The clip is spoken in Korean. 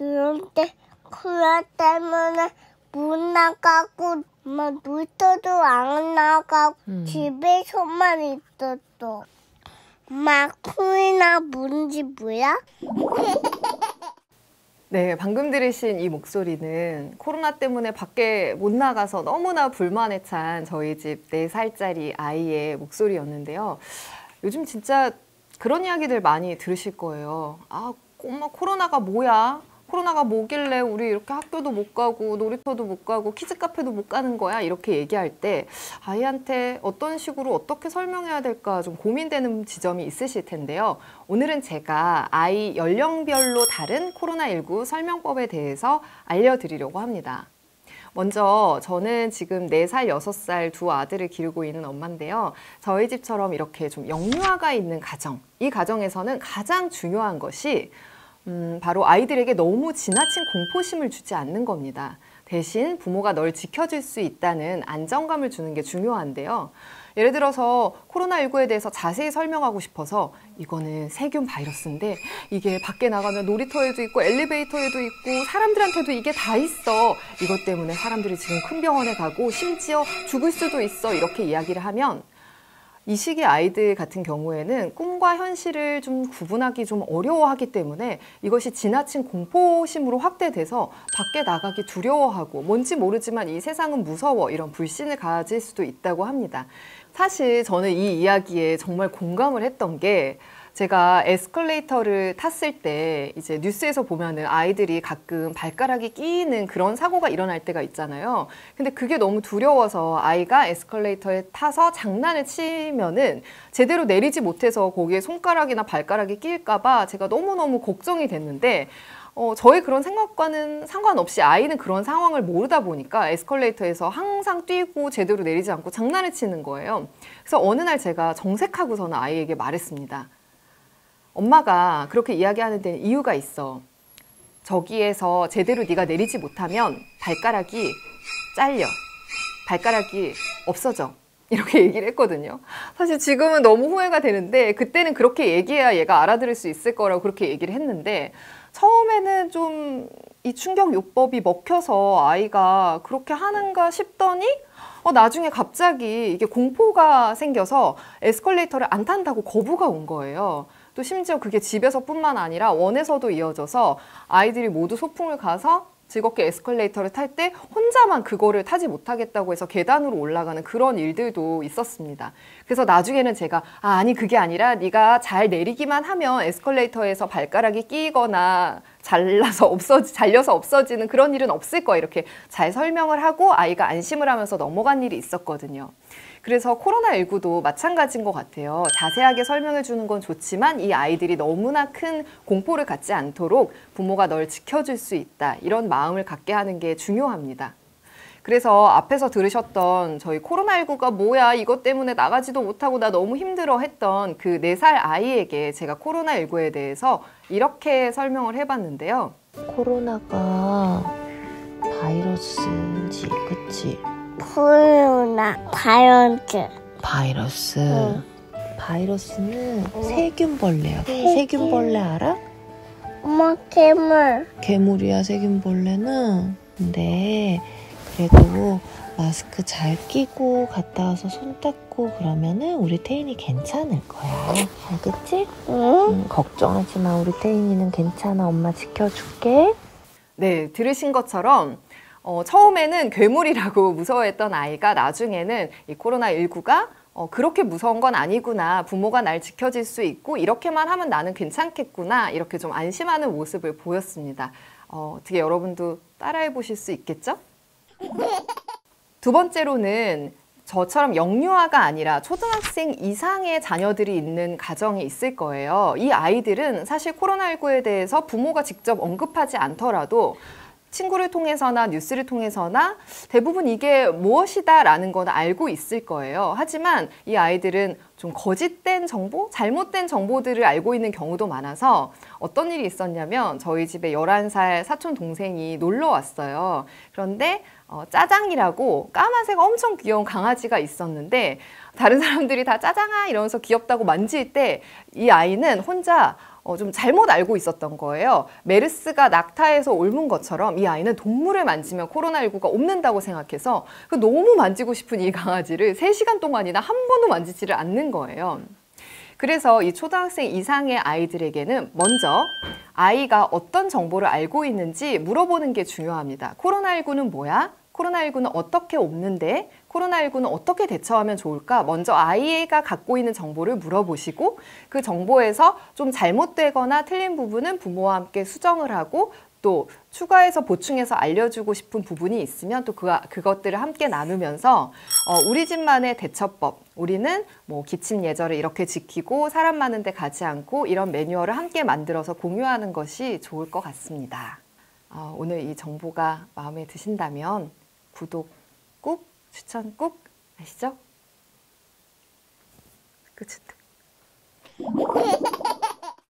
그런데 코로나 때문에 못 나가고 놀터도 안 나가고 집에서만 있었어. 엄마, 코로나 뭔지 뭐야? 네, 방금 들으신 이 목소리는 코로나 때문에 밖에 못 나가서 너무나 불만에 찬 저희 집 4살짜리 아이의 목소리였는데요. 요즘 진짜 그런 이야기들 많이 들으실 거예요. 아, 엄마 코로나가 뭐야? 코로나가 뭐길래 우리 이렇게 학교도 못 가고 놀이터도 못 가고 키즈카페도 못 가는 거야? 이렇게 얘기할 때 아이한테 어떤 식으로 어떻게 설명해야 될까 좀 고민되는 지점이 있으실 텐데요. 오늘은 제가 아이 연령별로 다른 코로나19 설명법에 대해서 알려드리려고 합니다. 먼저 저는 지금 4살, 6살 두 아들을 기르고 있는 엄마인데요. 저희 집처럼 이렇게 좀 영유아가 있는 가정, 이 가정에서는 가장 중요한 것이 바로 아이들에게 너무 지나친 공포심을 주지 않는 겁니다. 대신 부모가 널 지켜줄 수 있다는 안정감을 주는 게 중요한데요. 예를 들어서 코로나19에 대해서 자세히 설명하고 싶어서 이거는 세균 바이러스인데 이게 밖에 나가면 놀이터에도 있고 엘리베이터에도 있고 사람들한테도 이게 다 있어. 이것 때문에 사람들이 지금 큰 병원에 가고 심지어 죽을 수도 있어. 이렇게 이야기를 하면 이 시기 아이들 같은 경우에는 꿈과 현실을 좀 구분하기 좀 어려워하기 때문에 이것이 지나친 공포심으로 확대돼서 밖에 나가기 두려워하고 뭔지 모르지만 이 세상은 무서워 이런 불신을 가질 수도 있다고 합니다. 사실 저는 이 이야기에 정말 공감을 했던 게 제가 에스컬레이터를 탔을 때 이제 뉴스에서 보면은 아이들이 가끔 발가락이 끼이는 그런 사고가 일어날 때가 있잖아요. 근데 그게 너무 두려워서 아이가 에스컬레이터에 타서 장난을 치면은 제대로 내리지 못해서 거기에 손가락이나 발가락이 끼일까봐 제가 너무너무 걱정이 됐는데 저희 그런 생각과는 상관없이 아이는 그런 상황을 모르다 보니까 에스컬레이터에서 항상 뛰고 제대로 내리지 않고 장난을 치는 거예요. 그래서 어느 날 제가 정색하고서는 아이에게 말했습니다. 엄마가 그렇게 이야기하는 데는 이유가 있어. 저기에서 제대로 네가 내리지 못하면 발가락이 잘려. 발가락이 없어져. 이렇게 얘기를 했거든요. 사실 지금은 너무 후회가 되는데 그때는 그렇게 얘기해야 얘가 알아들을 수 있을 거라고 그렇게 얘기를 했는데 처음에는 좀 이 충격요법이 먹혀서 아이가 그렇게 하는가 싶더니 나중에 갑자기 이게 공포가 생겨서 에스컬레이터를 안 탄다고 거부가 온 거예요. 또 심지어 그게 집에서뿐만 아니라 원에서도 이어져서 아이들이 모두 소풍을 가서 즐겁게 에스컬레이터를 탈 때 혼자만 그거를 타지 못하겠다고 해서 계단으로 올라가는 그런 일들도 있었습니다. 그래서 나중에는 제가 아니 그게 아니라 네가 잘 내리기만 하면 에스컬레이터에서 발가락이 끼거나 잘려서 없어지는 그런 일은 없을 거야 이렇게 잘 설명을 하고 아이가 안심을 하면서 넘어간 일이 있었거든요. 그래서 코로나19도 마찬가지인 것 같아요. 자세하게 설명해 주는 건 좋지만 이 아이들이 너무나 큰 공포를 갖지 않도록 부모가 널 지켜줄 수 있다. 이런 마음을 갖게 하는 게 중요합니다. 그래서 앞에서 들으셨던 저희 코로나19가 뭐야 이것 때문에 나가지도 못하고 나 너무 힘들어 했던 그 4살 아이에게 제가 코로나19에 대해서 이렇게 설명을 해봤는데요. 코로나가 바이러스지, 그치? 코로나 바이러스. 바이러스는 세균벌레야. 세균벌레 알아? 엄마, 괴물. 괴물이야, 세균벌레는. 근데 그래도 마스크 잘 끼고 갔다 와서 손 닦고 그러면은 우리 태인이 괜찮을 거야. 알겠지? 응? 걱정하지 마. 우리 태인이는 괜찮아. 엄마 지켜줄게. 네, 들으신 것처럼 처음에는 괴물이라고 무서워했던 아이가 나중에는 이 코로나19가 그렇게 무서운 건 아니구나. 부모가 날 지켜줄 수 있고 이렇게만 하면 나는 괜찮겠구나. 이렇게 좀 안심하는 모습을 보였습니다. 어떻게 여러분도 따라해 보실 수 있겠죠? 두 번째로는 저처럼 영유아가 아니라 초등학생 이상의 자녀들이 있는 가정이 있을 거예요. 이 아이들은 사실 코로나19에 대해서 부모가 직접 언급하지 않더라도 친구를 통해서나 뉴스를 통해서나 대부분 이게 무엇이다 라는 건 알고 있을 거예요. 하지만 이 아이들은 좀 거짓된 정보, 잘못된 정보들을 알고 있는 경우도 많아서 어떤 일이 있었냐면 저희 집에 11살 사촌 동생이 놀러 왔어요. 그런데 짜장이라고 까만색 엄청 귀여운 강아지가 있었는데 다른 사람들이 다 짜장아 이러면서 귀엽다고 만질 때 이 아이는 혼자 좀 잘못 알고 있었던 거예요. 메르스가 낙타에서 옮은 것처럼 이 아이는 동물을 만지면 코로나19가 옮는다고 생각해서 너무 만지고 싶은 이 강아지를 3시간 동안이나 한 번도 만지지를 않는 거예요. 그래서 이 초등학생 이상의 아이들에게는 먼저 아이가 어떤 정보를 알고 있는지 물어보는 게 중요합니다. 코로나19는 뭐야? 코로나19는 어떻게 옮는데? 코로나19는 어떻게 대처하면 좋을까? 먼저 아이가 갖고 있는 정보를 물어보시고 그 정보에서 좀 잘못되거나 틀린 부분은 부모와 함께 수정을 하고 또 추가해서 보충해서 알려주고 싶은 부분이 있으면 또 그것들을 함께 나누면서 우리 집만의 대처법, 우리는 뭐 기침 예절을 이렇게 지키고 사람 많은 데 가지 않고 이런 매뉴얼을 함께 만들어서 공유하는 것이 좋을 것 같습니다. 오늘 이 정보가 마음에 드신다면 구독 꾹, 추천 꾹 아시죠? 끝인데.